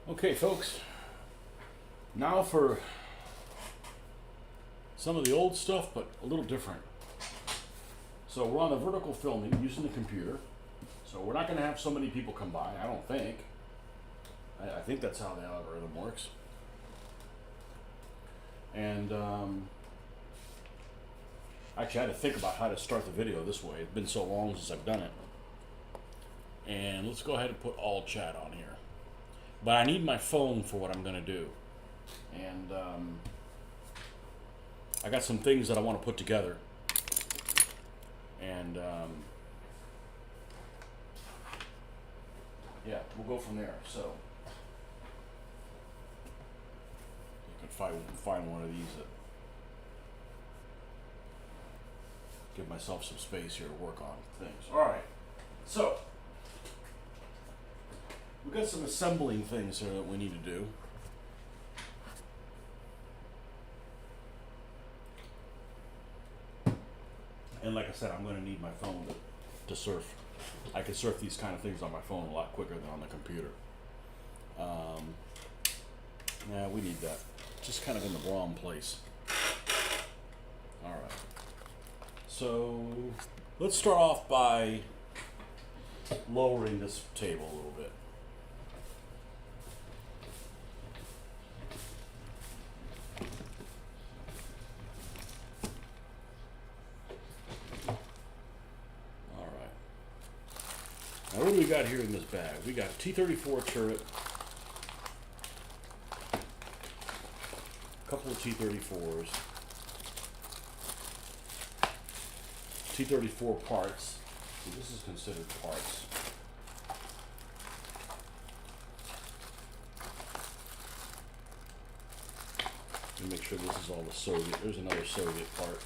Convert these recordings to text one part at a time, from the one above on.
Okay, folks, now for some of the old stuff, but a little different. So we're on the vertical filming using the computer. So we're not going to have so many people come by, I don't think. I think that's how the algorithm works. And actually, I had to think about how to start the video this way. It's been so long since I've done it. And let's go ahead and put all chat on here. But I need my phone for what I'm going to do. And I got some things that I want to put together. And yeah, we'll go from there. So you can find one of these that give myself some space here to work on things. All right. So we've got some assembling things here that we need to do. And like I said, I'm going to need my phone to surf. I can surf these kind of things on my phone a lot quicker than on the computer. Yeah, we need that. Just kind of in the wrong place. All right. So let's start off by lowering this table a little bit. Now what do we got here in this bag? We got a T-34 turret, a couple of T-34s, T-34 parts. So this is considered parts. Let me make sure this is all the Soviet. There's another Soviet part.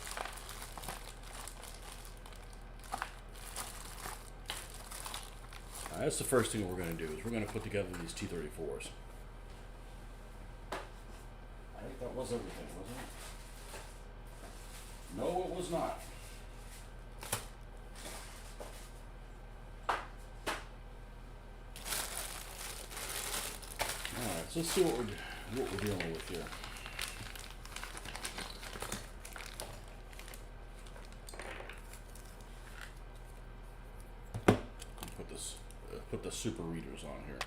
That's the first thing we're going to do is we're going to put together these T-34s. I think that was everything, wasn't it? No, it was not. All right, so let's see what we're dealing with here. Put the super readers on here.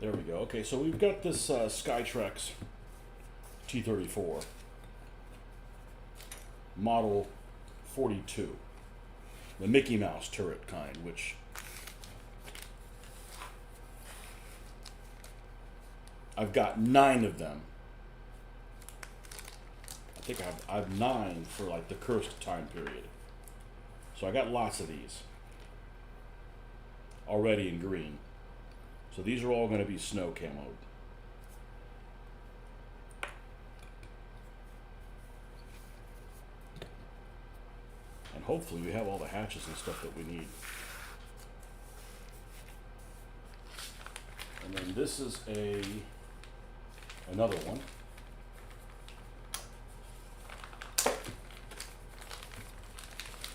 There we go. Okay, so we've got this Skytrex T-34 model 42, the Mickey Mouse turret kind, which I've got 9 of them. I think I have 9 for like the cursed time period. So I got lots of these already in green. So these are all going to be snow camoed. And hopefully we have all the hatches and stuff that we need. And then this is another one.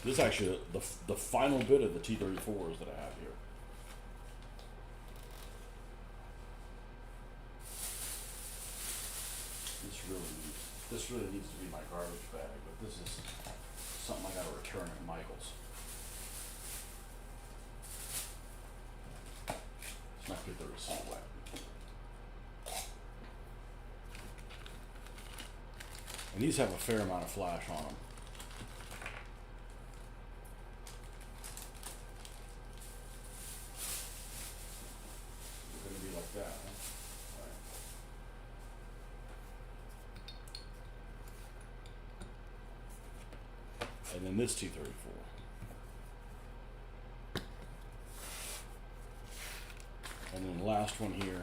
This is actually the final bit of the T-34s that I have here. This really needs to be my garbage bag, but this is something I got to return at Michael's. Let's not get the receipt wet. And these have a fair amount of flash on them. They're going to be like that, huh? And then this T-34. And then the last one here.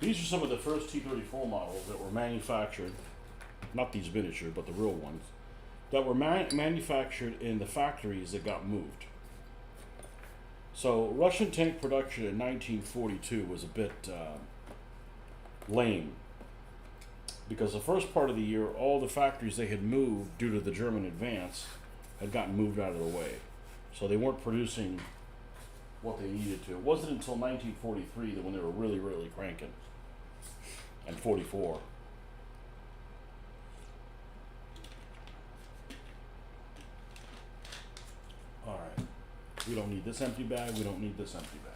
These are some of the first T-34 models that were manufactured, not these miniature, but the real ones, that were manufactured in the factories that got moved. So Russian tank production in 1942 was a bit lame, because the first part of the year, all the factories they had moved due to the German advance had gotten moved out of the way. So they weren't producing what they needed to. It wasn't until 1943 that when they were really, really cranking, and 44. All right. We don't need this empty bag. We don't need this empty bag.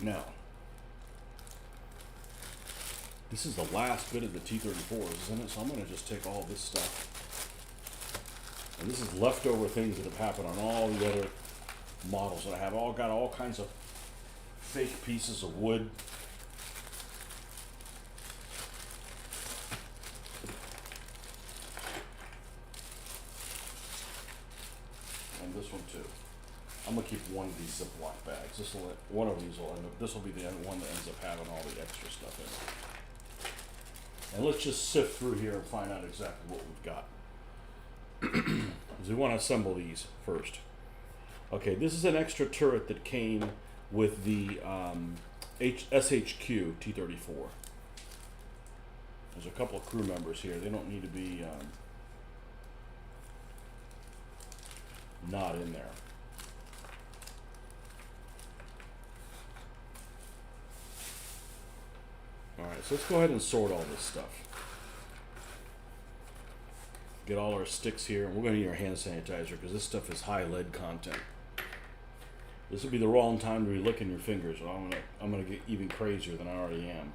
Now, this is the last bit of the T-34s, isn't it? So I'm going to just take all this stuff. And this is leftover things that have happened on all the other models that I have. All got all kinds of fake pieces of wood. And this one too. I'm gonna keep one of these Ziploc bags. One of these will end up. This will be the one that ends up having all the extra stuff in it. And let's just sift through here and find out exactly what we've got. Because we want to assemble these first. Okay, this is an extra turret that came with the SHQ T-34. There's a couple of crew members here. They don't need to be not in there. Alright, so let's go ahead and sort all this stuff. Get all our sticks here, and we're going to need our hand sanitizer because this stuff is high lead content. This would be the wrong time to be licking your fingers, or I'm gonna get even crazier than I already am.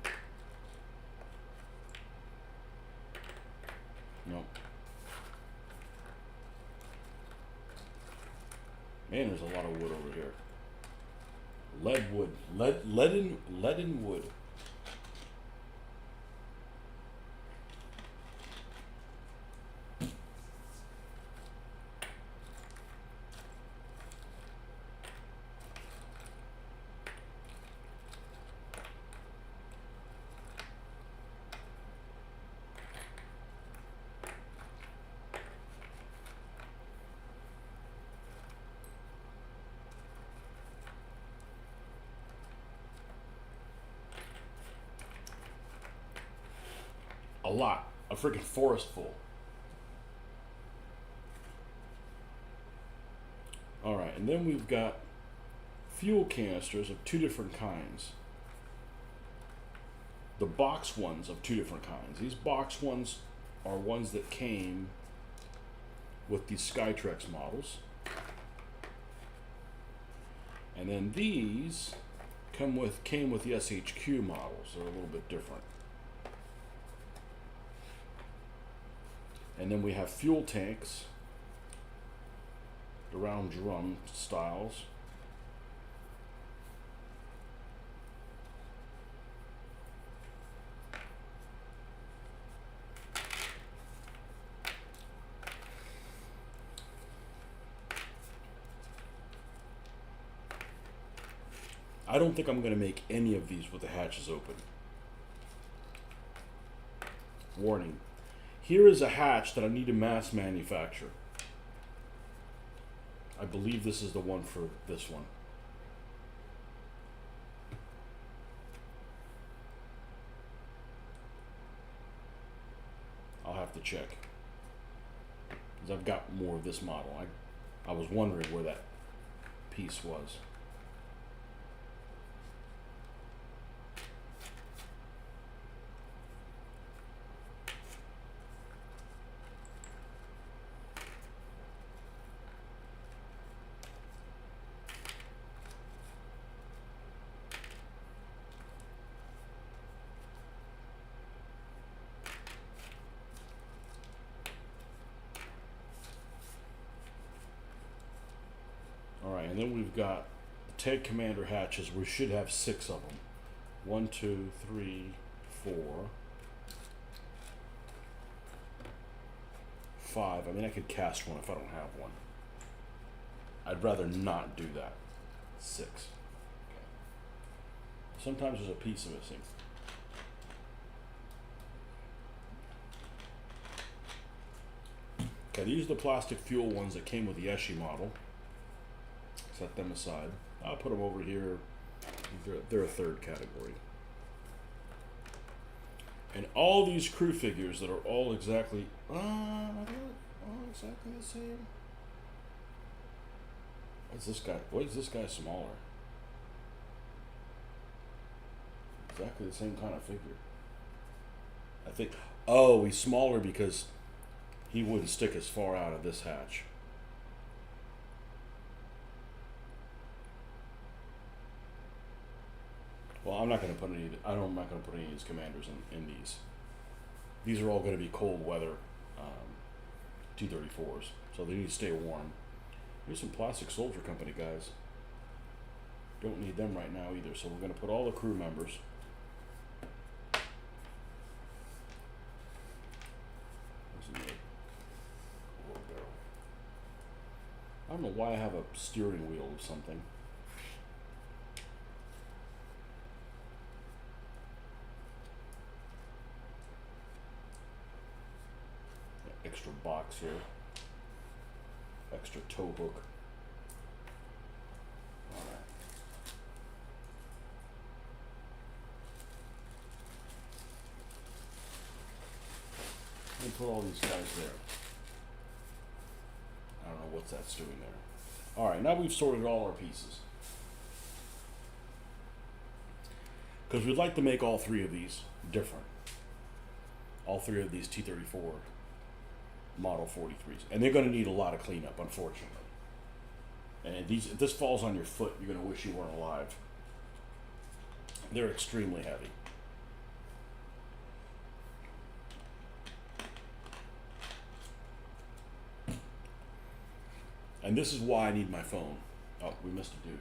No. Man, there's a lot of wood over here. Lead wood. Leaden wood. A lot. A freaking forest full. Alright, and then we've got fuel canisters of two different kinds. The box ones of two different kinds. These box ones are ones that came with these Skytrex models. And then these came with the SHQ models. They're a little bit different. And then we have fuel tanks, the round drum styles. I don't think I'm going to make any of these with the hatches open. Warning. Here is a hatch that I need to mass manufacture. I believe this is the one for this one. I'll have to check. Because I've got more of this model. I was wondering where that piece was. Alright, and then we've got the tank commander hatches. We should have 6 of them. 1, 2, 3, 4, 5. I mean, I could cast one if I don't have one. I'd rather not do that. 6. Okay. Sometimes there's a piece missing. Okay, these are the plastic fuel ones that came with the Eschi model. Set them aside. I'll put them over here. They're a third category. And all these crew figures that are all exactly, all exactly the same. What's this guy? Why is this guy smaller? Exactly the same kind of figure. I think. Oh, he's smaller because he wouldn't stick as far out of this hatch. Well, I'm not going to put any. I'm not going to put any of these commanders in these. These are all going to be cold weather T-34s, so they need to stay warm. Here's some plastic soldier company guys. Don't need them right now either, so we're going to put all the crew members. I don't know why I have a steering wheel of something. Extra box here. Extra tow hook. Alright. Let me put all these guys there. I don't know what that's doing there. Alright, now we've sorted all our pieces. Because we'd like to make all three of these different. All three of these T-34 Model 43s. And they're going to need a lot of cleanup, unfortunately. And if this falls on your foot, you're going to wish you weren't alive. They're extremely heavy. And this is why I need my phone. Oh, we missed a dude.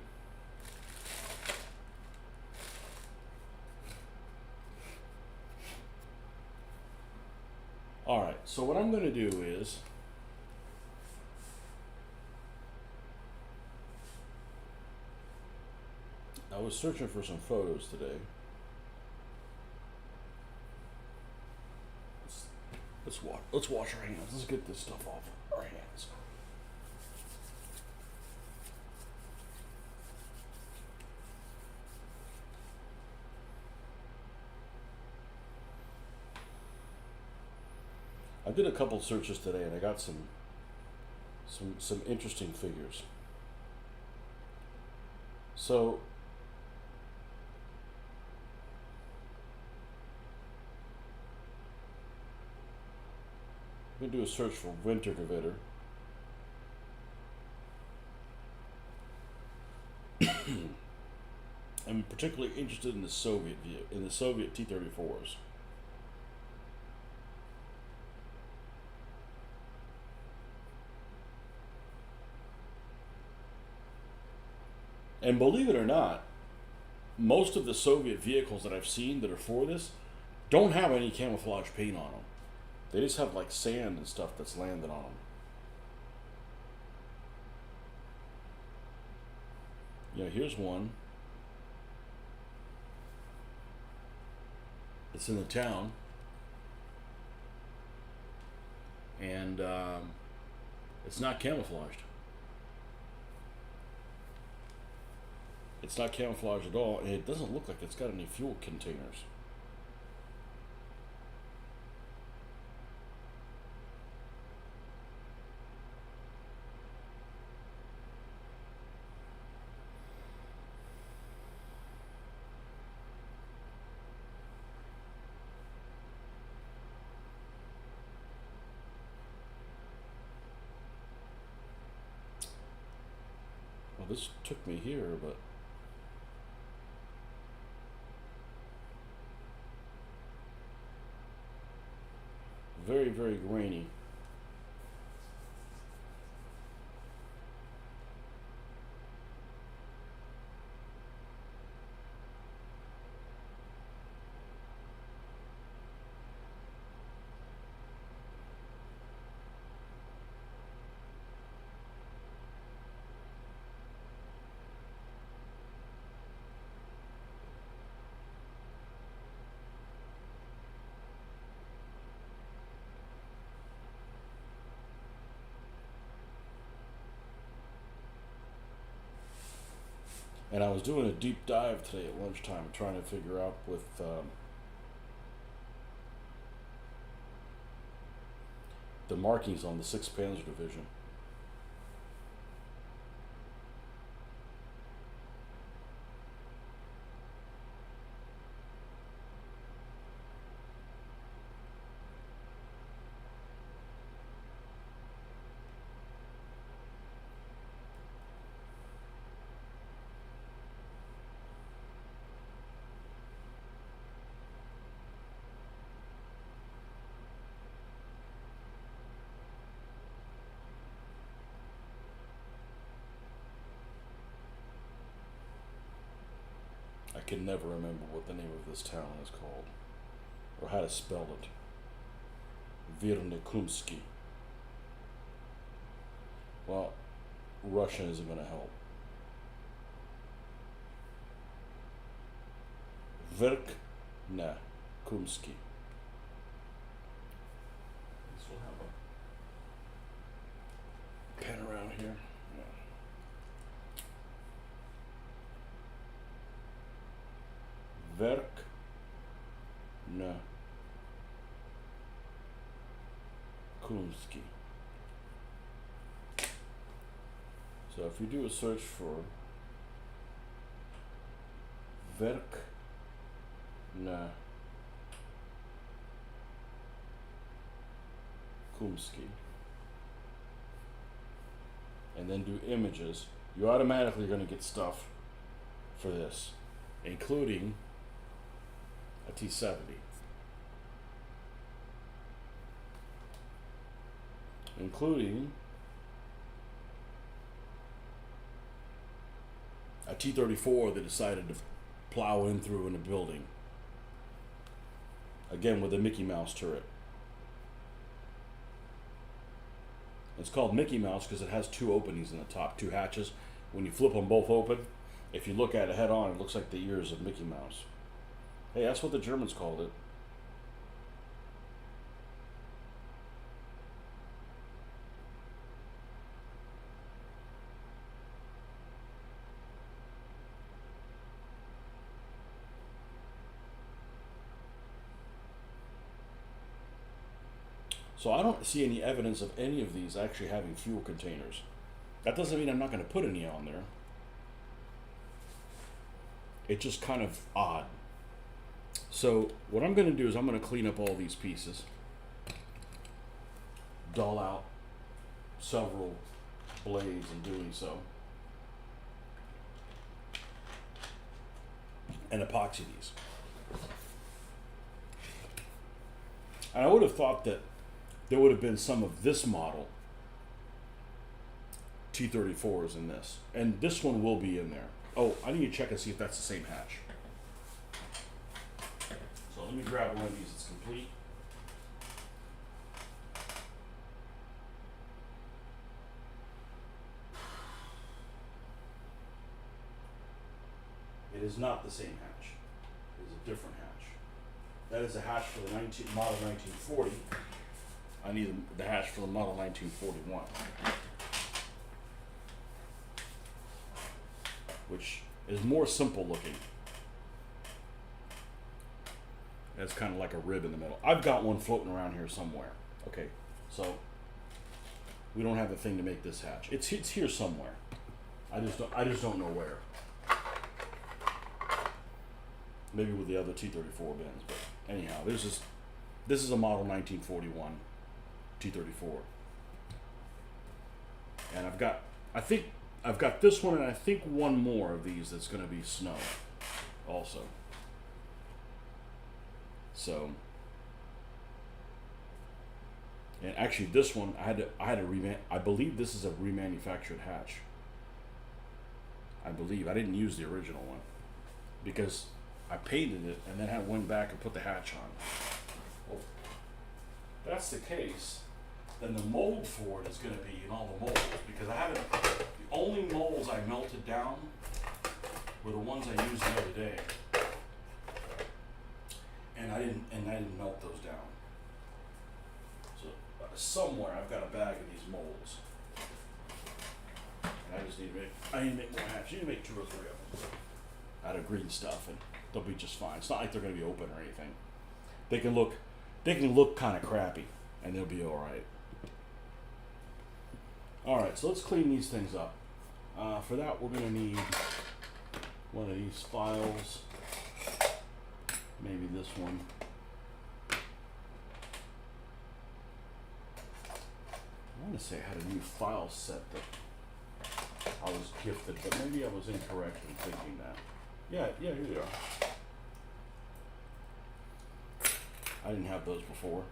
Alright, so what I'm going to do is I was searching for some photos today. Let's wash our hands. Let's get this stuff off our hands. I did a couple searches today and I got some interesting figures. So I'm going to do a search for winter Gewitter. I'm particularly interested in the Soviet T-34s. And believe it or not, most of the Soviet vehicles that I've seen that are for this don't have any camouflage paint on them. They just have like sand and stuff that's landed on them. Yeah, here's one. It's in the town. And it's not camouflaged. It's not camouflaged at all, and it doesn't look like it's got any fuel containers. Well, this took me here, but very, very grainy. And I was doing a deep dive today at lunchtime, trying to figure out with the markings on the 6th Panzer Division. I can never remember what the name of this town is called, or how to spell it. Virnikumsky. Well, Russian isn't going to help. Virnikumsky. This will have a pen around here. Kumsky. So if you do a search for Verk na Kumsky and then do images, you automatically are going to get stuff for this, including a T-70. Including a T-34 that decided to plow in through in a building. Again with a Mickey Mouse turret. It's called Mickey Mouse because it has 2 openings in the top, 2 hatches. When you flip them both open, if you look at it head on, it looks like the ears of Mickey Mouse. Hey, that's what the Germans called it. So I don't see any evidence of any of these actually having fuel containers. That doesn't mean I'm not going to put any on there. It's just kind of odd. So what I'm going to do is I'm going to clean up all these pieces, dull out several blades in doing so, and epoxy these. And I would have thought that there would have been some of this model T-34s in this. And this one will be in there. Oh, I need to check and see if that's the same hatch. So let me grab one of these that's complete. It is not the same hatch. It is a different hatch. That is a hatch for the model 1940. I need the hatch for the model 1941, which is more simple looking. It's kind of like a rib in the middle. I've got one floating around here somewhere. Okay, so we don't have a thing to make this hatch. It's here somewhere. I just don't know where. Maybe with the other T-34 bins, but anyhow, this is a model 1941. T-34, and I think I've got this one, and I think one more of these that's going to be snow also. So, and actually this one I had to I believe this is a remanufactured hatch. I believe I didn't use the original one because I painted it and then I went back and put the hatch on. Well, if that's the case, then the mold for it is going to be in all the molds, because the only molds I melted down were the ones I used the other day, and I didn't melt those down. So somewhere I've got a bag of these molds, and I just just need to make, I need to make more hats. You need to make 2 or 3 of them out of green stuff, and they'll be just fine. It's not like they're going to be open or anything. They can look kind of crappy, and they'll be all right. All right, so let's clean these things up. For that, we're going to need one of these files, maybe this one. I want to say I had a new file set that I was gifted, but maybe I was incorrect in thinking that. Yeah, here they are. I didn't have those before.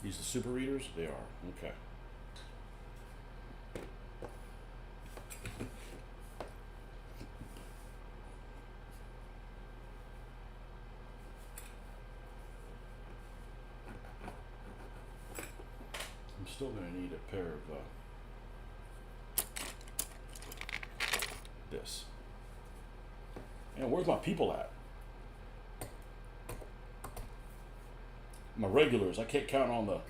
These the super readers? They are. Okay. I'm still going to need a pair of this. And where's my people at? My regulars. I can't count on the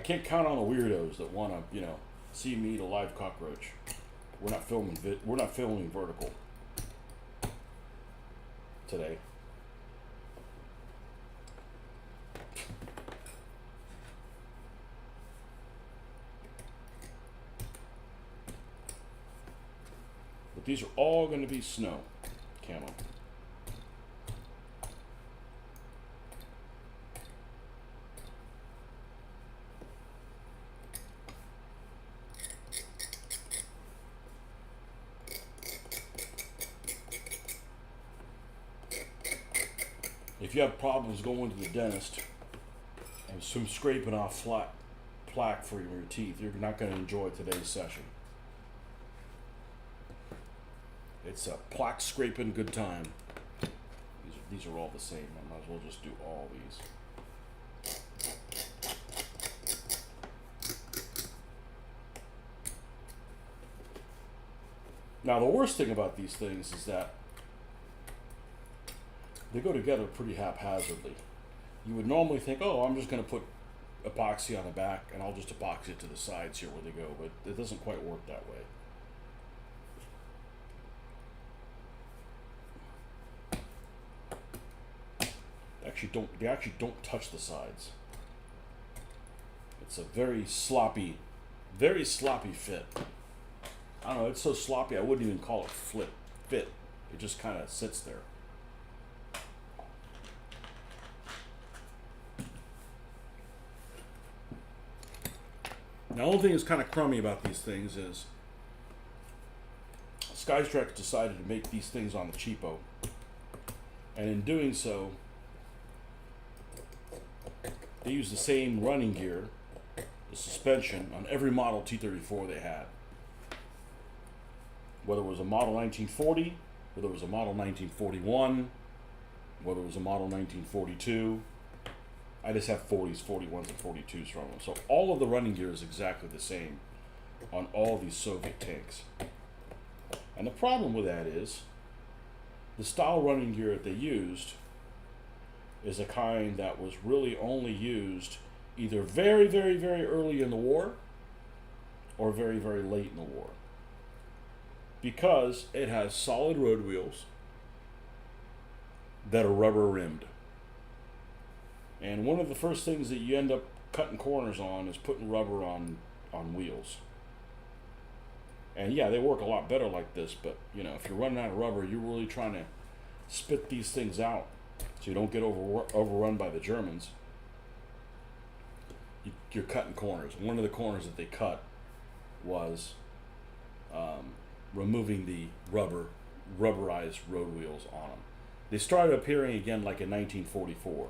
weirdos that want to, see me eat a live cockroach. We're not filming vertical today. But these are all going to be snow camo. If you have problems going to the dentist and some scraping off flat plaque for your teeth, you're not going to enjoy today's session. It's a plaque scraping good time. These are all the same. I might as well just do all these. Now the worst thing about these things is that they go together pretty haphazardly. You would normally think, oh, I'm just going to put epoxy on the back and I'll just epoxy it to the sides here where they go, but it doesn't quite work that way. They actually don't touch the sides. It's a very sloppy fit. I don't know, it's so sloppy I wouldn't even call it fit. It just kind of sits there. The only thing that's kind of crummy about these things is Skystrix decided to make these things on the cheapo, and in doing so, they used the same running gear, the suspension, on every model T-34 they had. Whether it was a model 1940, whether it was a model 1941, whether it was a model 1942. I just have 40s, 41s, and 42s from them. So all of the running gear is exactly the same on all these Soviet tanks. And the problem with that is the style running gear that they used is a kind that was really only used either very, very, very early in the war or very, very late in the war. Because it has solid road wheels that are rubber rimmed. And one of the first things that you end up cutting corners on is putting rubber on wheels. And yeah, they work a lot better like this, but if you're running out of rubber, you're really trying to spit these things out so you don't get overrun by the Germans. You're cutting corners. One of the corners that they cut was removing the rubberized road wheels on them. They started appearing again like in 1944.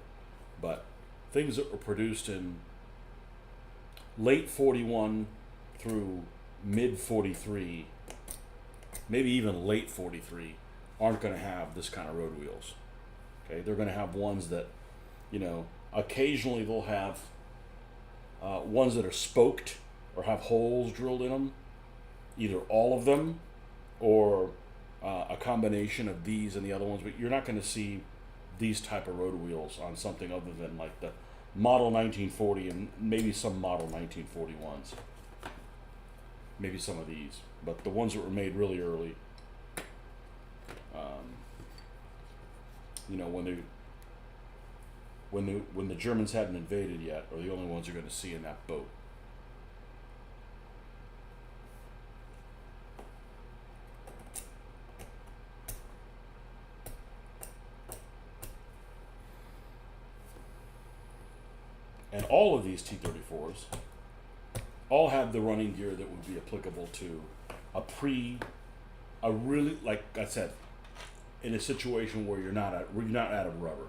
But things that were produced in late 41 through mid 43, maybe even late 43, aren't going to have this kind of road wheels. Okay, they're going to have ones that, occasionally they'll have ones that are spoked or have holes drilled in them, either all of them or a combination of these and the other ones. But you're not going to see these type of road wheels on something other than like the model 1940 and maybe some model 1941s. Maybe some of these, but the ones that were made really early, you know, when the Germans hadn't invaded yet, are the only ones you're going to see in that boat. And all of these T-34s all had the running gear that would be applicable to a really, like I said, in a situation where you're not out of rubber.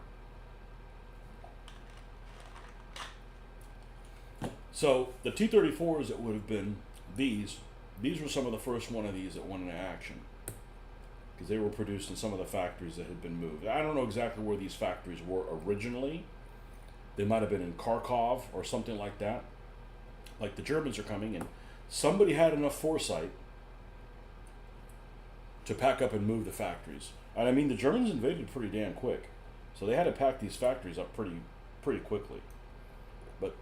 So the T-34s that would have been these were some of the first one of these that went into action, because they were produced in some of the factories that had been moved. I don't know exactly where these factories were originally. They might have been in Kharkov or something like that. Like, the Germans are coming, and somebody had enough foresight to pack up and move the factories. And I mean, the Germans invaded pretty damn quick, so they had to pack these factories up pretty quickly. But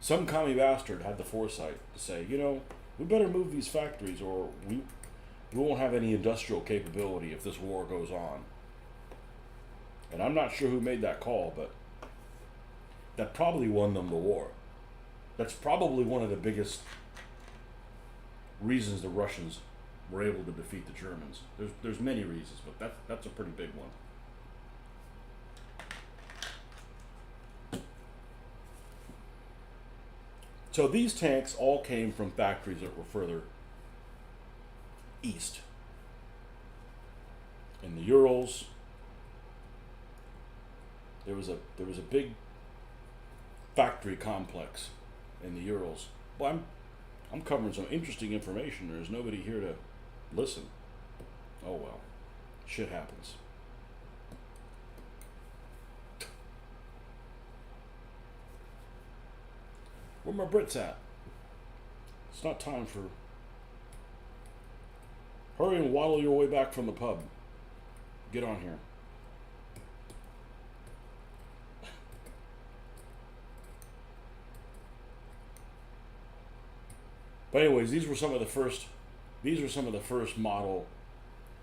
some commie bastard had the foresight to say, you know, we better move these factories, or we won't have any industrial capability if this war goes on. And I'm not sure who made that call, but that probably won them the war. That's probably one of the biggest reasons the Russians were able to defeat the Germans. There's many reasons, but that's a pretty big one. So these tanks all came from factories that were further east. In the Urals, there was a big factory complex in the Urals. Well, I'm covering some interesting information. There's nobody here to listen. Oh well, shit happens. Where my Brits at? It's not time for... Hurry and waddle your way back from the pub. Get on here. But anyways, these were some of the first model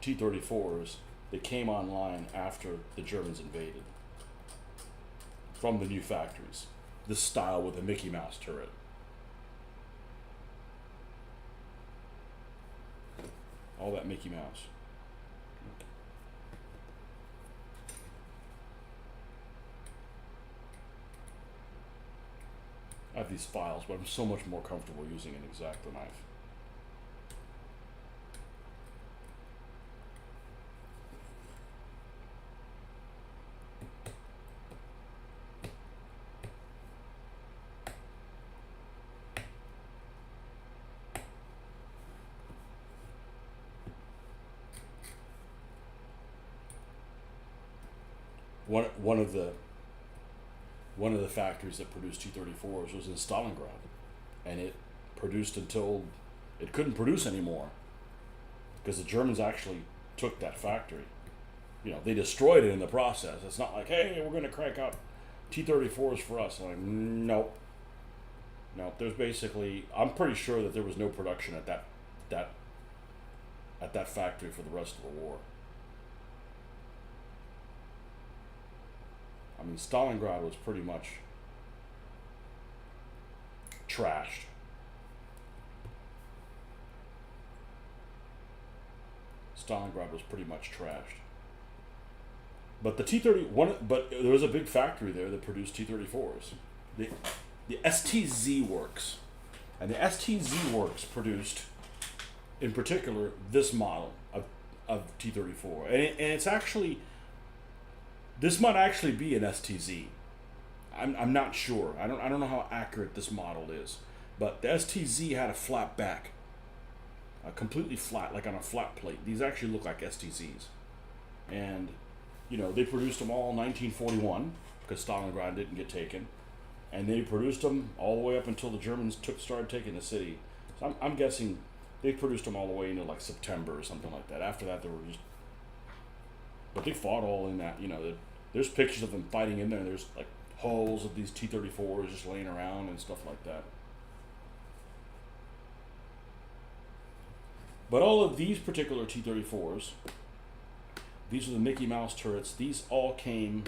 T-34s that came online after the Germans invaded from the new factories. This style with a Mickey Mouse turret. All that Mickey Mouse. I have these files, but I'm so much more comfortable using an X-Acto knife. One of the factories that produced T-34s was in Stalingrad, and it produced until it couldn't produce anymore because the Germans actually took that factory. You know, they destroyed it in the process. It's not like, hey, we're going to crank out T-34s for us. I'm like, nope. There's basically, I'm pretty sure that there was no production at that factory for the rest of the war. I mean, Stalingrad was pretty much trashed. Stalingrad was pretty much trashed. But the but there was a big factory there that produced T-34s. The STZ Works. And the STZ Works produced, in particular, this model of T-34. And it's actually... This might actually be an STZ. I'm not sure. I don't know how accurate this model is, but the STZ had a flat back, completely flat, like on a flat plate. These actually look like STZs, and you know they produced them all in 1941 because Stalingrad didn't get taken, and they produced them all the way up until the Germans started taking the city. So I'm guessing they produced them all the way into like September or something like that. After that, they were just... But they fought all in that, you know, there's pictures of them fighting in there. There's like hulls of these T-34s just laying around and stuff like that. But all of these particular T-34s, these are the Mickey Mouse turrets. These all came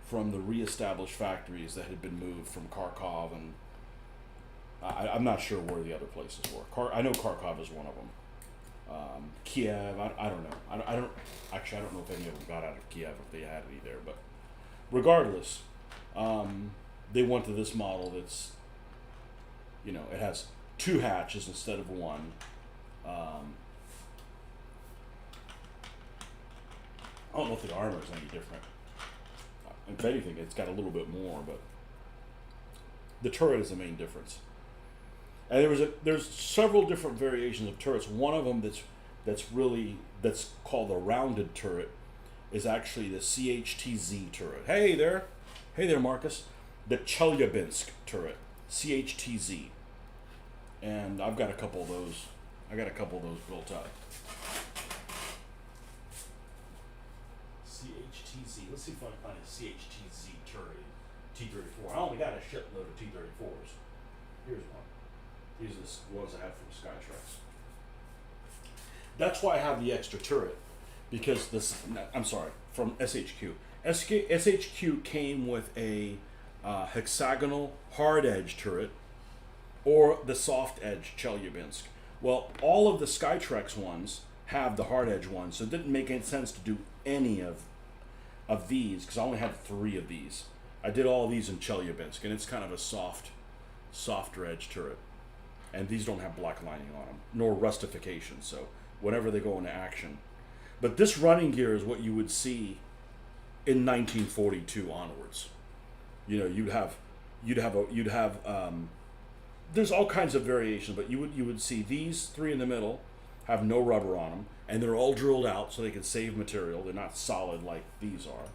from the reestablished factories that had been moved from Kharkov, and I'm not sure where the other places were. I know Kharkov is one of them. Kiev, I don't know. I don't know if any of them got out of Kiev, if they had any there. But regardless, they went to this model that's, it has 2 hatches instead of 1. I don't know if the armor is any different. If anything, it's got a little bit more, but the turret is the main difference. And there's several different variations of turrets. One of them that's called the rounded turret is actually the CHTZ turret. Hey there, Marcus. The Chelyabinsk turret, CHTZ, and I've got a couple of those. Built up. CHTZ. Let's see if I can find a CHTZ turret. T-34. I only got a shitload of T-34s. Here's one. These are the ones I have from Skytrax. That's why I have the extra turret, because from SHQ. SHQ came with a hexagonal hard edge turret or the soft edge Chelyabinsk. Well, all of the Skytrax ones have the hard edge ones, so it didn't make any sense to do any of these, because I only had 3 of these. I did all of these in Chelyabinsk, and it's kind of a softer edge turret. And these don't have black lining on them, nor rustification, so whenever they go into action. But this running gear is what you would see in 1942 onwards. You'd have there's all kinds of variations, but you would see these 3 in the middle have no rubber on them, and they're all drilled out so they can save material. They're not solid like these are.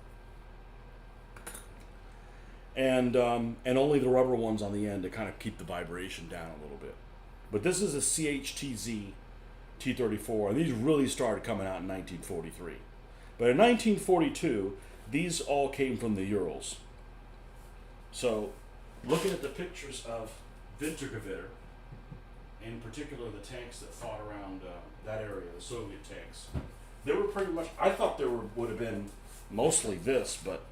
And only the rubber ones on the end to kind of keep the vibration down a little bit. But this is a CHTZ T-34, and these really started coming out in 1943. But in 1942, these all came from the Urals. So, looking at the pictures of Wintergewehr, in particular the tanks that fought around that area, the Soviet tanks, they were pretty much, I thought there would have been mostly this, but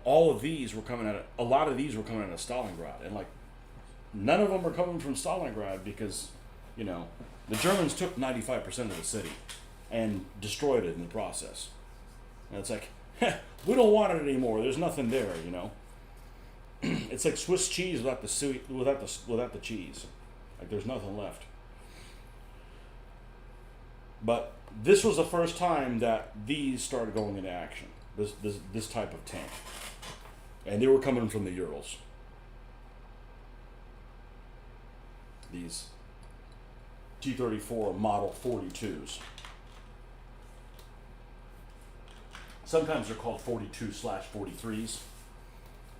all of these were coming a lot of these were coming out of Stalingrad, and none of them are coming from Stalingrad because, the Germans took 95% of the city and destroyed it in the process. And it's like, we don't want it anymore. There's nothing there, It's like Swiss cheese without the cheese. Like there's nothing left. But this was the first time that these started going into action. This type of tank, and they were coming from the Urals. These T-34 Model 42s. Sometimes they're called 42/43s.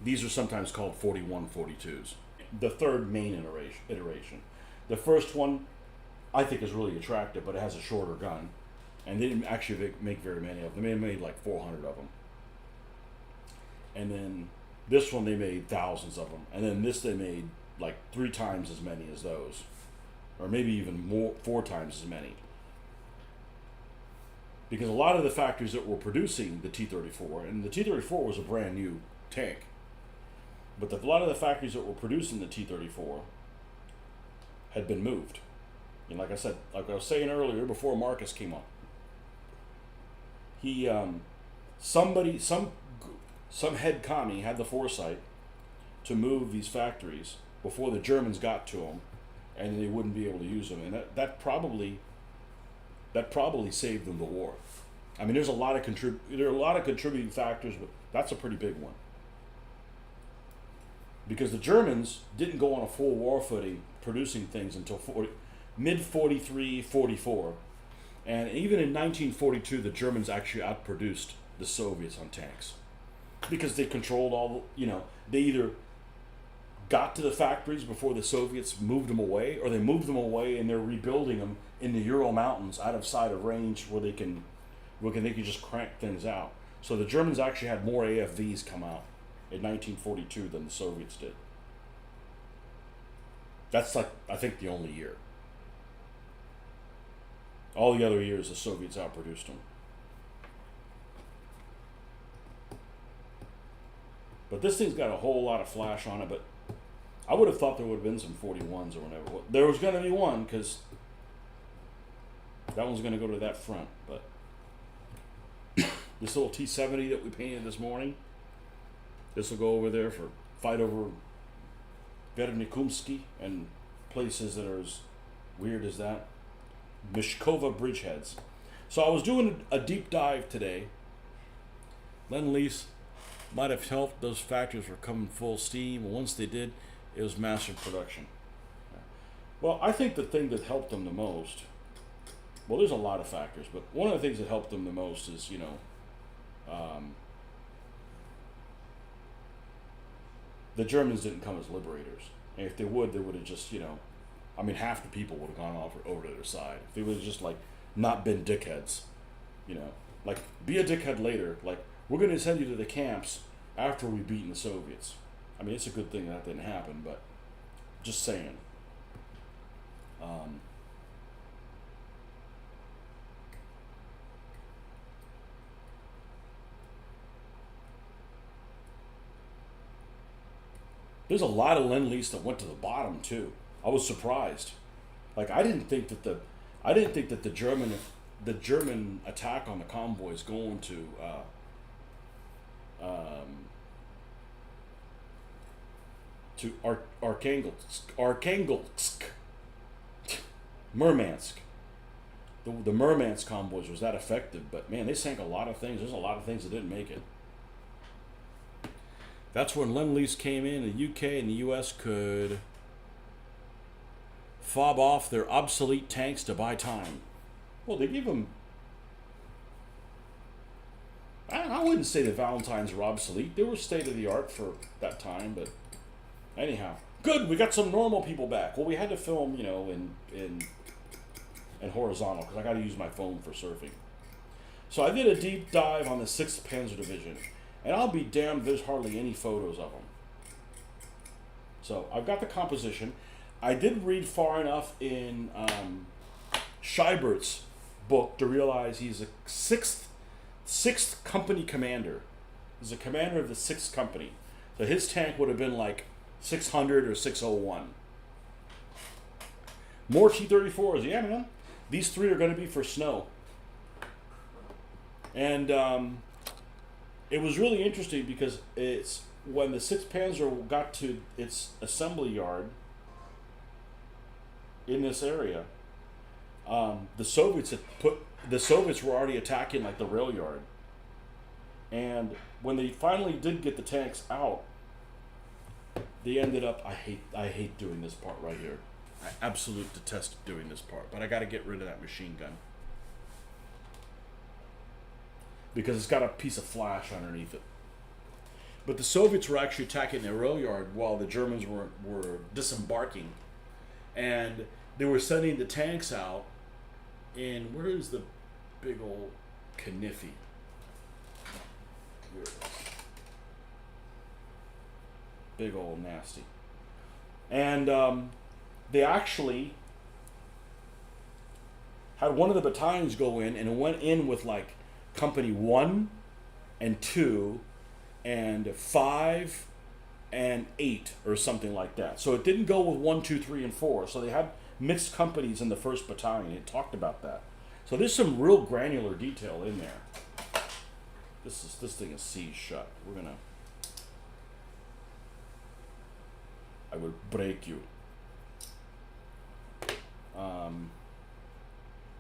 These are sometimes called 41/42s. The third main iteration. The first one, I think, is really attractive, but it has a shorter gun. And they didn't actually make very many of them. They made like 400 of them. And then this one, they made thousands of them. And then this, they made like 3 times as many as those. Or maybe even more, 4 times as many. Because a lot of the factories that were producing the T-34, and the T-34 was a brand new tank, but a lot of the factories that were producing the T-34 had been moved. And like I said, like I was saying earlier, before Marcus came on, he, some head commie had the foresight to move these factories before the Germans got to them, and they wouldn't be able to use them, and that probably saved them the war. I mean, there are a lot of contributing factors, but that's a pretty big one. Because the Germans didn't go on a full war footing producing things until mid-43, 44. And even in 1942, the Germans actually outproduced the Soviets on tanks. Because they controlled all, they either got to the factories before the Soviets moved them away, or they moved them away and they're rebuilding them in the Ural Mountains out of sight of range where they can just crank things out. So the Germans actually had more AFVs come out in 1942 than the Soviets did. That's like, I think, the only year. All the other years, the Soviets outproduced them. But this thing's got a whole lot of flash on it, but I would have thought there would have been some 41s or whatever. Well, there was going to be one, because that one's going to go to that front. But this little T-70 that we painted this morning, this will go over there for fight over Vernikumsky and places that are as weird as that. Mishkova bridgeheads. So I was doing a deep dive today. Lend-Lease might have helped. Those factories were coming full steam. Once they did, it was massive production. Well, I think the thing that helped them the most, well, there's a lot of factors, but one of the things that helped them the most is, the Germans didn't come as liberators. And if they would have just, half the people would have gone over to their side. If they would have just, not been dickheads, be a dickhead later. We're going to send you to the camps after we've beaten the Soviets. It's a good thing that didn't happen, but just saying. There's a lot of Lend-Lease that went to the bottom too. I was surprised. I didn't think that the German attack on the convoys going to Arkhangelsk, Murmansk. The Murmansk convoys was that effective, but man, they sank a lot of things. There's a lot of things that didn't make it. That's when Lend-Lease came in. The UK and the US could fob off their obsolete tanks to buy time. Well, they gave them... I wouldn't say the Valentines were obsolete. They were state-of-the-art for that time, but anyhow. Good, we got some normal people back. Well, we had to film, in horizontal, because I got to use my phone for surfing. So I did a deep dive on the 6th Panzer Division. And I'll be damned, there's hardly any photos of them. So I've got the composition. I did read far enough in Scheibert's book to realize he's a sixth company commander. He's a commander of the 6th company. So his tank would have been 600 or 601. More T-34s. Yeah, man. These 3 are going to be for snow. And it was really interesting because it's when the 6th Panzer got to its assembly yard in this area, the Soviets were already attacking the rail yard. And when they finally did get the tanks out, they ended up, I hate doing this part right here. I absolutely detest doing this part, but I got to get rid of that machine gun. Because it's got a piece of flash underneath it. But the Soviets were actually attacking the rail yard while the Germans were disembarking. And they were sending the tanks out. And where is the big old Kniffy? Here it is. Big old nasty. And they actually had one of the battalions go in, and it went in with Company 1 and 2 and 5 and 8 or something like that. So it didn't go with 1, 2, 3, and 4. So they had mixed companies in the 1st battalion. It talked about that. So there's some real granular detail in there. This thing is seized shut. I will break you.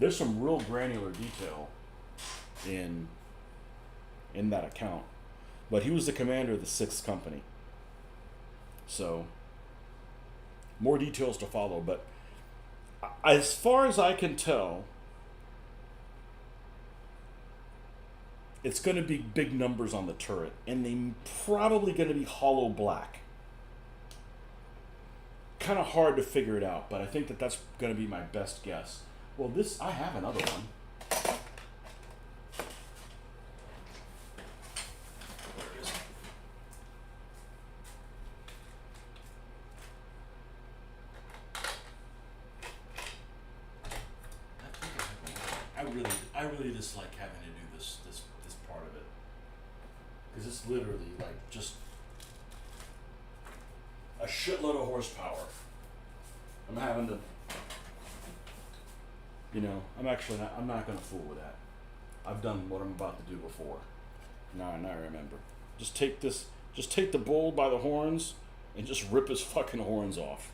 There's some real granular detail in that account, but he was the commander of the 6th company, so more details to follow. But as far as I can tell, it's going to be big numbers on the turret, and they're probably going to be hollow black. Kind of hard to figure it out, but I think that's going to be my best guess. Well, I have another one. I really dislike having to do this part of it because it's literally like just a shitload of horsepower. I'm having to, I'm not gonna fool with that. I've done what I'm about to do before. Now I remember. Just take the bull by the horns and just rip his fucking horns off.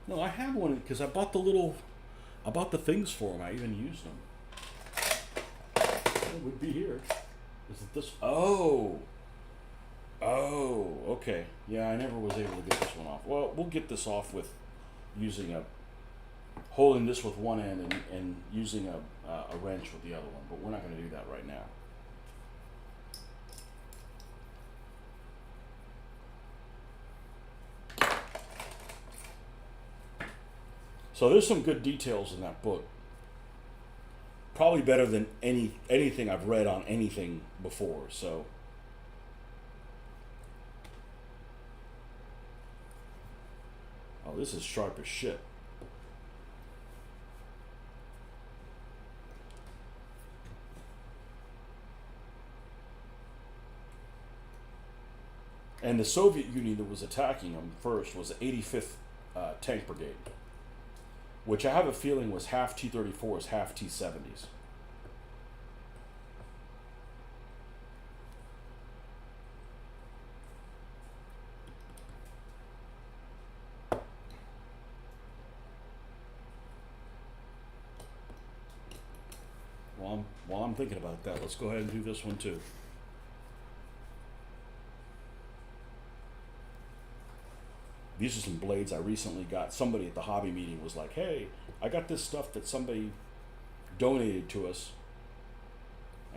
No, I have one because I bought the things for him. I even used them. It would be here. Is it this? Oh, okay. Yeah, I never was able to get this one off. Well, we'll get this off with holding this with one end and using a wrench with the other one, but we're not going to do that right now. So there's some good details in that book. Probably better than anything I've read on anything before. So oh, this is sharp as shit. And the Soviet Union that was attacking them first was the 85th Tank Brigade, which I have a feeling was half T-34s, half T-70s. While I'm thinking about that, let's go ahead and do this one too. These are some blades I recently got. Somebody at the hobby meeting was like, hey, I got this stuff that somebody donated to us.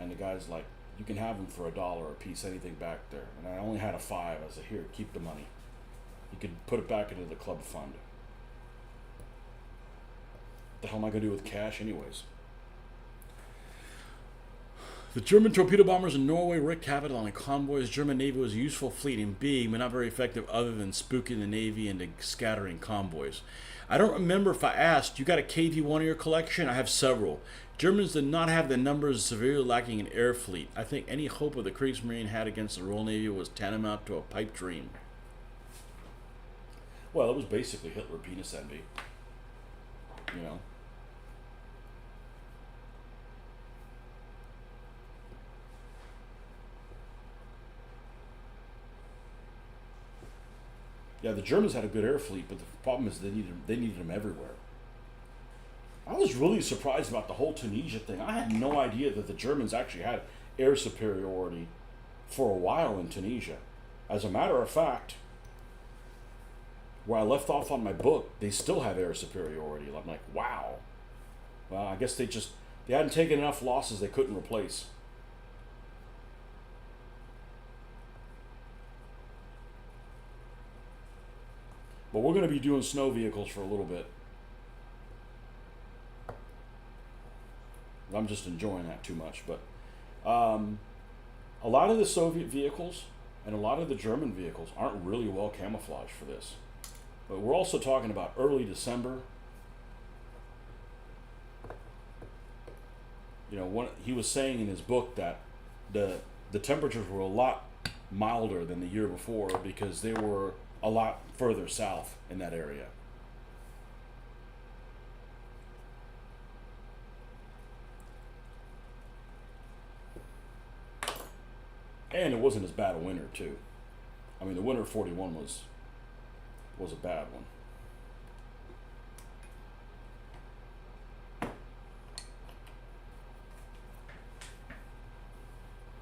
And the guy's like, you can have them for $1 a piece, anything back there. And I only had a 5. I said, here, keep the money. You could put it back into the club fund. What the hell am I going to do with cash anyways? The German torpedo bombers in Norway wreaked havoc on the convoys. German Navy was a useful fleet in being, but not very effective other than spooking the Navy into scattering convoys. I don't remember if I asked, you got a KV-1 in your collection? I have several. Germans did not have the numbers, severely lacking in air fleet. I think any hope of the Kriegsmarine had against the Royal Navy was tantamount to a pipe dream. Well, it was basically Hitler penis envy. You know. Yeah, the Germans had a good air fleet, but the problem is they needed them everywhere. I was really surprised about the whole Tunisia thing. I had no idea that the Germans actually had air superiority for a while in Tunisia. As a matter of fact, where I left off on my book, they still have air superiority. I'm like, wow. Well, I guess they hadn't taken enough losses they couldn't replace. But we're going to be doing snow vehicles for a little bit. I'm just enjoying that too much. But a lot of the Soviet vehicles and a lot of the German vehicles aren't really well camouflaged for this. But we're also talking about early December. You know, he was saying in his book that the temperatures were a lot milder than the year before because they were a lot further south in that area. And it wasn't as bad a winter too. I mean, the winter of 41 was a bad one.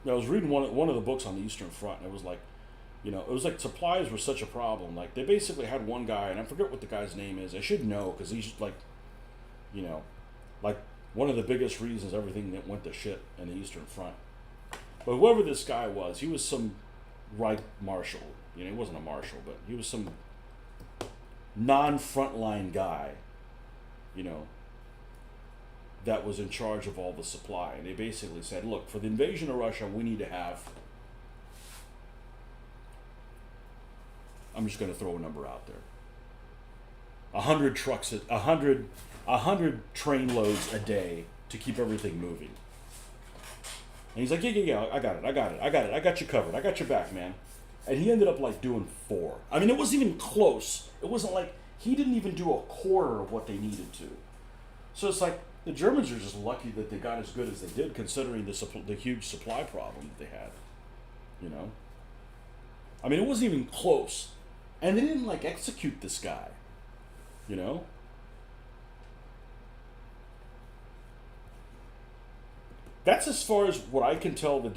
I was reading one of the books on the Eastern Front, and it was like, you know, it was like supplies were such a problem. Like, they basically had one guy, and I forget what the guy's name is. I should know, because he's like, you know, like one of the biggest reasons everything that went to shit in the Eastern Front. But whoever this guy was, he was some Reich Marshal. You know, he wasn't a marshal, but he was some non-frontline guy, you know, that was in charge of all the supply. And they basically said, look, for the invasion of Russia, we need to have I'm just going to throw a number out there. 100 trucks, 100 train loads a day to keep everything moving. And he's like, yeah, I got it. I got you covered. I got your back, man. And he ended up like doing 4. I mean, it wasn't even close. It wasn't like, he didn't even do a quarter of what they needed to. So it's like, the Germans are just lucky that they got as good as they did, considering the huge supply problem that they had. You know? I mean, it wasn't even close. And they didn't like execute this guy. You know? That's as far as what I can tell the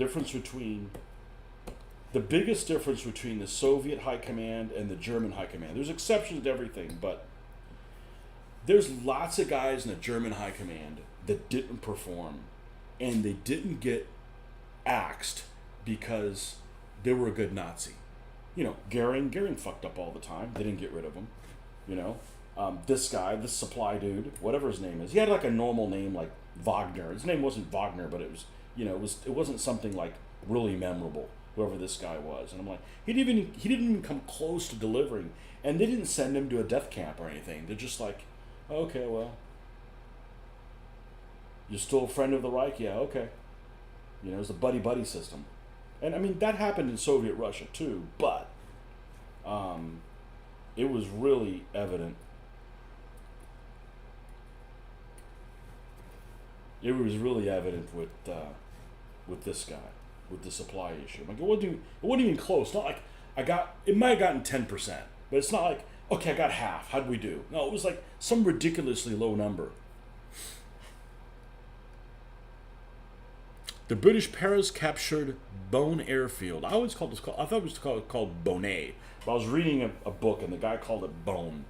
biggest difference between the Soviet high command and the German high command. There's exceptions to everything, but there's lots of guys in the German high command that didn't perform, and they didn't get axed because they were a good Nazi. You know, Goering fucked up all the time. They didn't get rid of him. You know, this guy, this supply dude, whatever his name is, he had like a normal name like Wagner. His name wasn't Wagner, but it was, you know, it wasn't something like really memorable. Whoever this guy was, and I'm like, he didn't even come close to delivering, and they didn't send him to a death camp or anything. They're just like, okay, well, you're still a friend of the Reich, yeah, okay. You know, it's a buddy system, and I mean that happened in Soviet Russia too, but it was really evident. It was really evident with this guy. With the supply issue. Like it wasn't even close. Not like it might have gotten 10%, but it's not like, okay, I got half. How'd we do? No, it was like some ridiculously low number. The British Paras captured Bonne airfield. I thought it was called Bonnet, but I was reading a book and the guy called it Bonne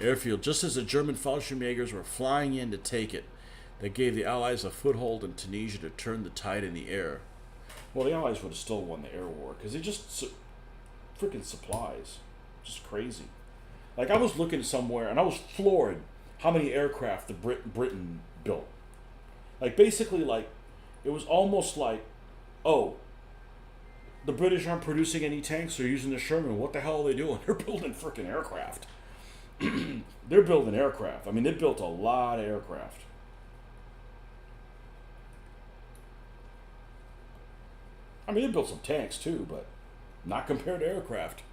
airfield. Just as the German Fallschirmjägers were flying in to take it, they gave the Allies a foothold in Tunisia to turn the tide in the air. Well, the Allies would have still won the air war because they just freaking supplies, just crazy. Like I was looking somewhere and I was floored how many aircraft the Britain built. Like basically, like it was almost like, oh, the British aren't producing any tanks. They're using the Sherman. What the hell are they doing? They're building freaking aircraft. They're building aircraft. I mean, they built a lot of aircraft. I mean, they built some tanks too, but not compared to aircraft.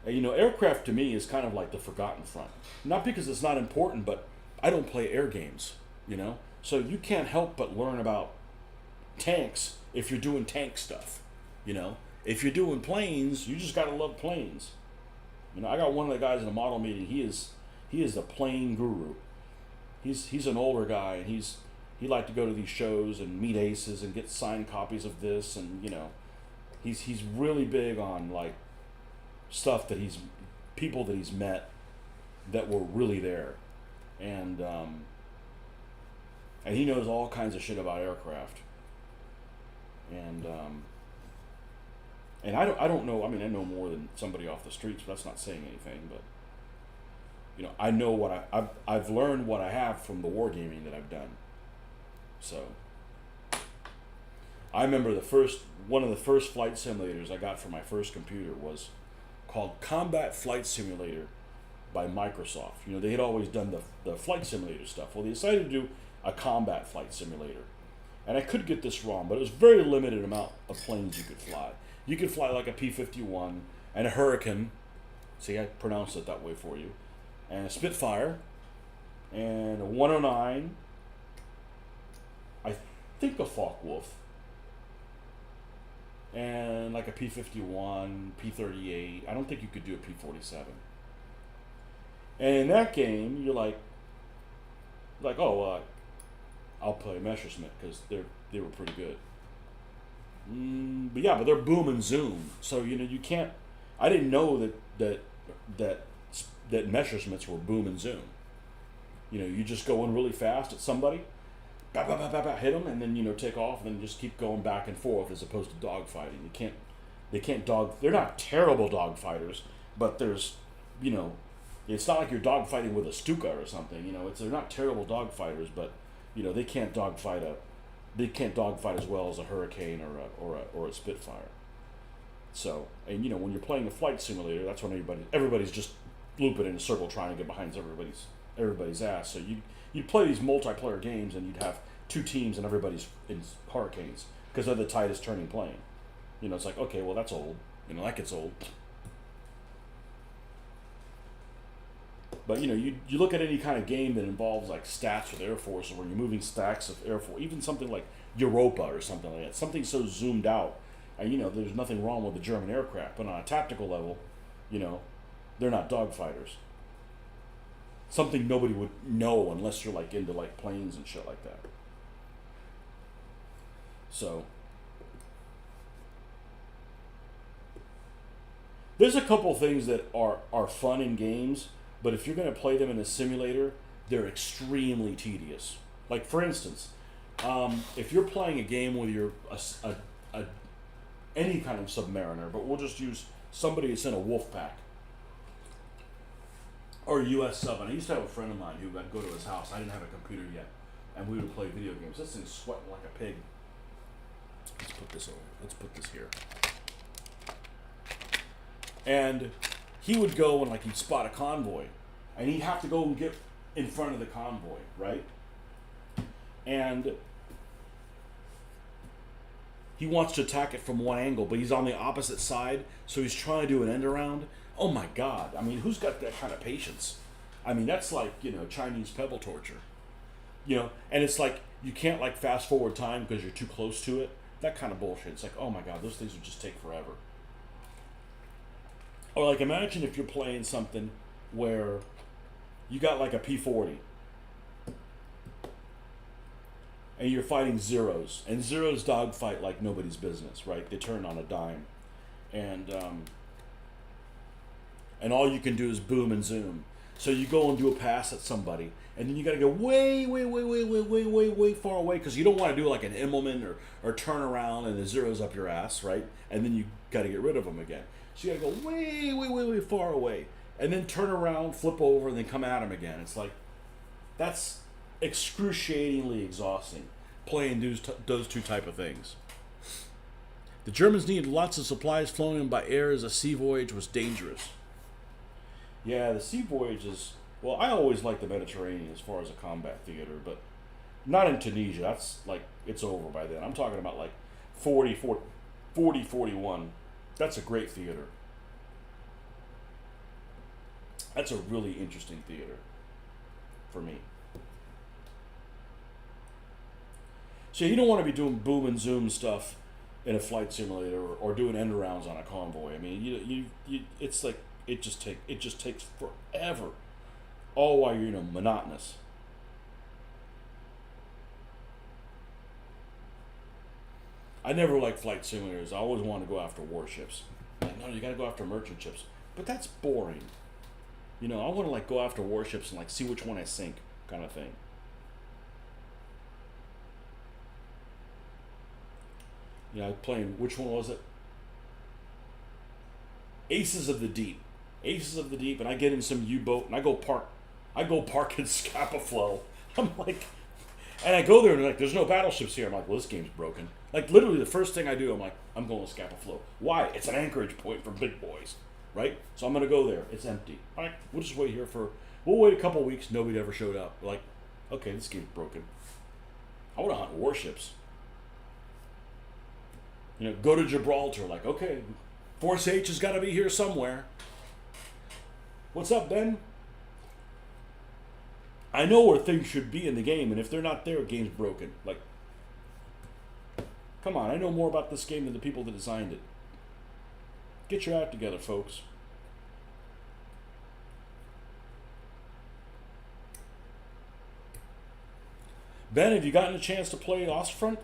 And, you know, aircraft to me is kind of like the forgotten front. Not because it's not important, but I don't play air games, you know? So you can't help but learn about tanks if you're doing tank stuff, you know? If you're doing planes, you just gotta love planes. You know, I got one of the guys in a model meeting, he is the plane guru. He's an older guy, and he liked to go to these shows and meet aces and get signed copies of this, and you know, he's really big on like stuff that people that he's met that were really there, and he knows all kinds of shit about aircraft, and I don't know. I mean, I know more than somebody off the streets, but that's not saying anything. But you know, I know what I've learned what I have from the wargaming that I've done. So I remember one of the first flight simulators I got for my first computer was called Combat Flight Simulator by Microsoft. You know, they had always done the flight simulator stuff. Well, they decided to do a combat flight simulator. And I could get this wrong, but it was a very limited amount of planes you could fly. You could fly like a P-51 and a Hurricane. See, I pronounced it that way for you. And a Spitfire and a 109. I think a Focke-Wulf, and like a P-51, P-38. I don't think you could do a P-47. And in that game, you're like, oh, I'll play Messerschmitt because they were pretty good. But they're boom and zoom. So you know you can't. I didn't know that Messerschmitts were boom and zoom. You know, you just go in really fast at somebody. Hit them, and then you know take off, and then just keep going back and forth as opposed to dogfighting. They're not terrible dogfighters, but there's, you know, it's not like you're dogfighting with a Stuka or something. You know, they're not terrible dogfighters, but you know they can't dogfight as well as a Hurricane or a Spitfire. So, and you know, when you're playing a flight simulator, that's when everybody's just looping in a circle trying to get behind everybody's ass. So you'd play these multiplayer games and you'd have two teams and everybody's in hurricanes because they're the tightest turning plane. You know, it's like, okay, well, that's old. You know, that gets old. But, you know, you look at any kind of game that involves, like, stats with Air Force, or when you're moving stacks of Air Force, even something like Europa or something like that, something so zoomed out, and, you know, there's nothing wrong with the German aircraft, but on a tactical level, you know, they're not dogfighters. Something nobody would know unless you're, like, into, like, planes and shit like that. So there's a couple things that are fun in games, but if you're going to play them in a simulator, they're extremely tedious. Like, for instance, if you're playing a game with any kind of submariner, but we'll just use somebody that's in a wolf pack or a U.S. sub. And I used to have a friend of mine who I'd go to his house. I didn't have a computer yet, and we would play video games. This thing's sweating like a pig. Let's put this over. Let's put this here. And he would go and, like, he'd spot a convoy, and he'd have to go and get in front of the convoy, right? And he wants to attack it from one angle, but he's on the opposite side, so he's trying to do an end around. Oh my God! I mean, who's got that kind of patience? I mean, that's like, you know, Chinese pebble torture. You know, and it's like you can't, like, fast forward time because you're too close to it. That kind of bullshit. It's like, oh my God, those things would just take forever. Or, like, imagine if you're playing something where you got, like, a P-40 and you're fighting Zeros, and Zeros dogfight like nobody's business, right? They turn on a dime, and all you can do is boom and zoom. So you go and do a pass at somebody, and then you got to go way far away because you don't want to do, like, an Immelman or turn around and the Zeros up your ass, right? And then you got to get rid of them again. So you got to go way far away, and then turn around, flip over, and then come at them again. It's like, that's excruciatingly exhausting, playing those two type of things. The Germans needed lots of supplies flown in by air as a sea voyage was dangerous. Yeah, the sea voyages, well, I always liked the Mediterranean as far as a combat theater, but not in Tunisia. That's, like, it's over by then. I'm talking about, like, 41. That's a great theater. That's a really interesting theater for me. So you don't want to be doing boom and zoom stuff in a flight simulator or doing end arounds on a convoy. I mean, you it's like it just takes forever, all while you're, you know, monotonous. I never liked flight simulators. I always wanted to go after warships. Like, no, you got to go after merchant ships, but that's boring. You know, I want to, like, go after warships and, like, see which one I sink, kind of thing. You know, playing, which one was it? Aces of the Deep. Aces of the Deep, and I get in some U-boat and I go park in Scapa Flow. I'm like, and I go there and they're like, there's no battleships here. I'm like, well, this game's broken. Like, literally the first thing I do, I'm like, I'm going to Scapa Flow. Why? It's an anchorage point for big boys, right? So I'm going to go there. It's empty. All right, we'll just wait here we'll wait a couple weeks. Nobody ever showed up. We're like, okay, this game's broken. I want to hunt warships. You know, go to Gibraltar. Like, okay, Force H has got to be here somewhere. What's up, Ben? I know where things should be in the game, and if they're not there, the game's broken. Like, come on, I know more about this game than the people that designed it. Get your act together, folks. Ben, have you gotten a chance to play Ostfront?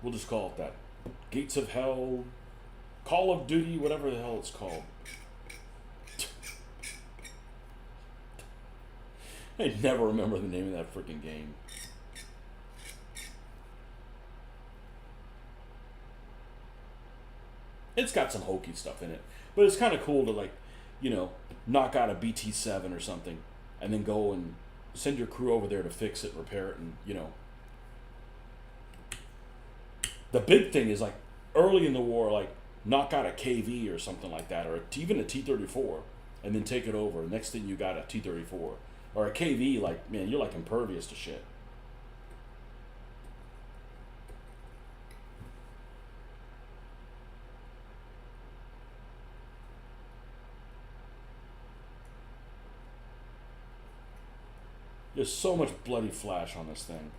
We'll just call it that. Gates of Hell, Call of Duty, whatever the hell it's called. I never remember the name of that freaking game. It's got some hokey stuff in it, but it's kind of cool to, like, you know, knock out a BT-7 or something, and then go and send your crew over there to fix it, repair it, and, you know. The big thing is, like, early in the war, like knock out a KV or something like that, or even a T-34, and then take it over. Next thing you got a T-34 or a KV, like man, you're like impervious to shit. There's so much bloody flash on this thing.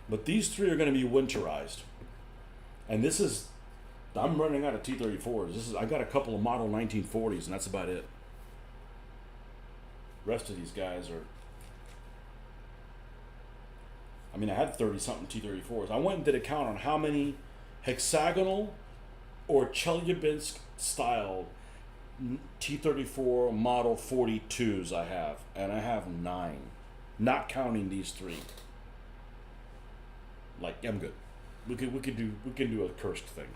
But these three are going to be winterized. And this is, I'm running out of T-34s. I got a couple of model 1940s, and that's about it. Rest of these guys are, I mean, I had 30-something T-34s. I went and did a count on how many hexagonal or Chelyabinsk style T-34 model 42s I have, and I have 9, not counting these 3. Like, I'm good. We can do a cursed thing.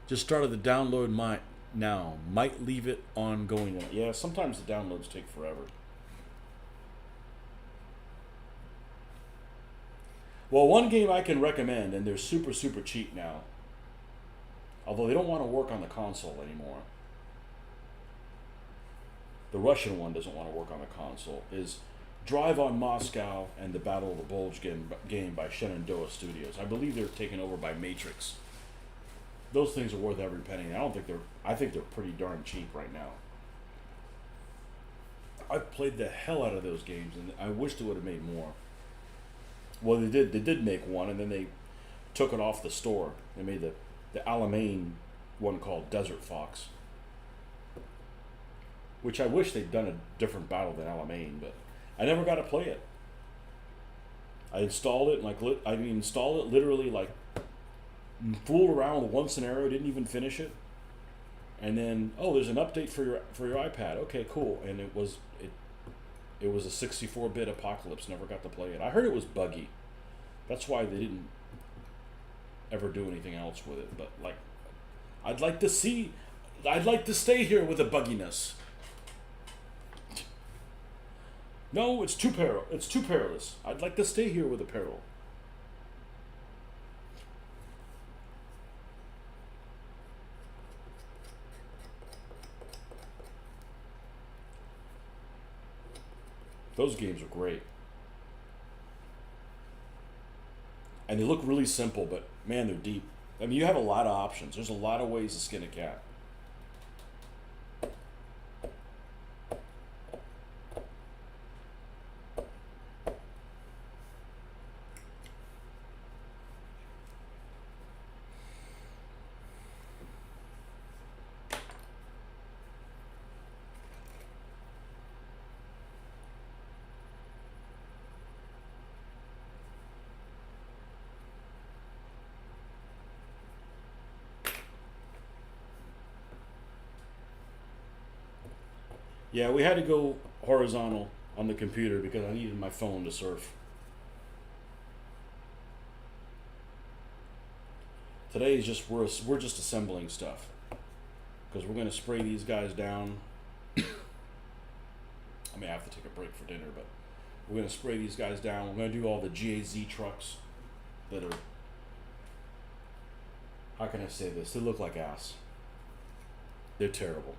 Just started the download now. Might leave it ongoing. Yeah, sometimes the downloads take forever. Well, one game I can recommend, and they're super cheap now, although they don't want to work on the console anymore. The Russian one doesn't want to work on the console, is Drive on Moscow and the Battle of the Bulge game by Shenandoah Studios. I believe they're taken over by Matrix. Those things are worth every penny. I think they're pretty darn cheap right now. I've played the hell out of those games, and I wish they would have made more. Well, they did make one, and then they took it off the store. They made the Alamein one called Desert Fox, which I wish they'd done a different battle than Alamein, but I never got to play it. I installed it, and installed it literally, like, fooled around with one scenario, didn't even finish it, and then, oh, there's an update for your iPad. Okay, cool. And it was a 64-bit Apocalypse. Never got to play it. I heard it was buggy. That's why they didn't ever do anything else with it. But like, I'd like to stay here with the bugginess. No, it's too perilous. I'd like to stay here with the peril. Those games are great. And they look really simple, but man, they're deep. I mean, you have a lot of options. There's a lot of ways to skin a cat. Yeah, we had to go horizontal on the computer because I needed my phone to surf. Today is just we're just assembling stuff because we're going to spray these guys down. I may have to take a break for dinner, but we're going to spray these guys down. We're going to do all the GAZ trucks that are, how can I say this? They look like ass. They're terrible.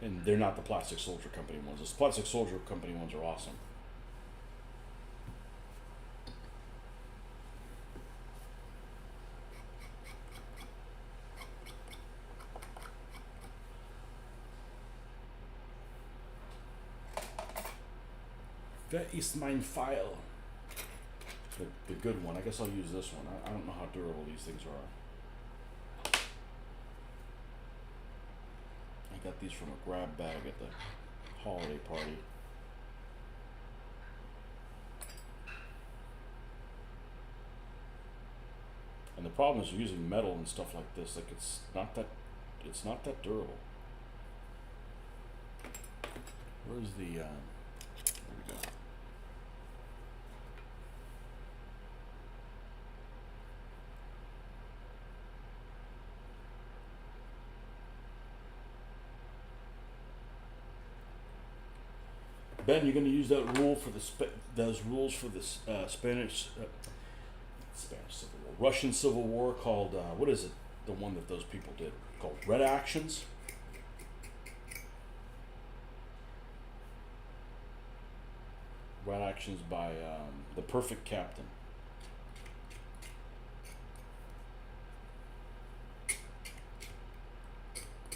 And they're not the Plastic Soldier Company ones. The Plastic Soldier Company ones are awesome. That is mein file. The good one. I guess I'll use this one. I don't know how durable these things are. I got these from a grab bag at the holiday party. problem is using metal and stuff like this. Like it's not that durable. Where's the? There we go. Ben, you're going to use that rule for those rules for the Spanish Civil War, Russian Civil War, called what is it? The one that those people did, called Red Actions. Red Actions by the Perfect Captain.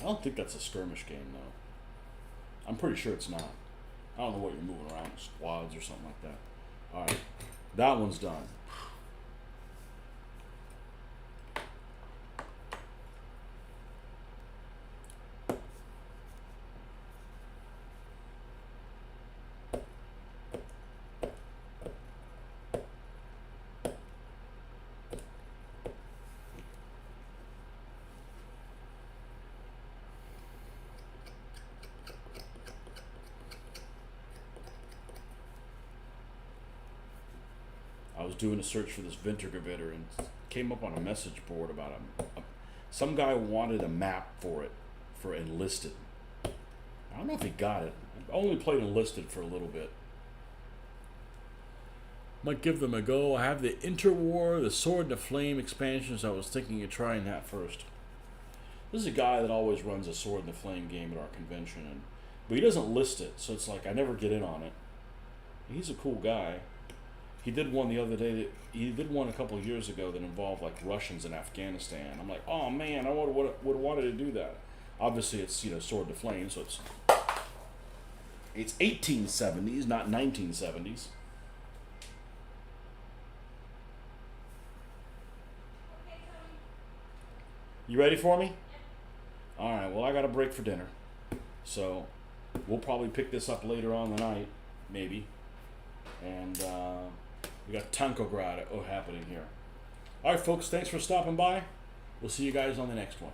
I don't think that's a skirmish game though. I'm pretty sure it's not. I don't know what you're moving around, squads or something like that. All right, that one's done. I was doing a search for this Wintergewitter and came up on a message board about some guy wanted a map for it for Enlisted. I don't know if he got it. I only played Enlisted for a little bit. Might give them a go. I have the Interwar, the Sword and the Flame expansions. I was thinking of trying that first. This is a guy that always runs a Sword and the Flame game at our convention, but he doesn't list it, so it's like I never get in on it. He's a cool guy. He did one the other day. He did one a couple of years ago that involved like Russians in Afghanistan. I'm like, oh man, I would have wanted to do that. Obviously, it's Sword to Flame, so it's 1870s, not 1970s. You ready for me? All right. Well, I got a break for dinner, so we'll probably pick this up later on tonight, maybe, and. We got Tankograd happening here. All right, folks, thanks for stopping by. We'll see you guys on the next one.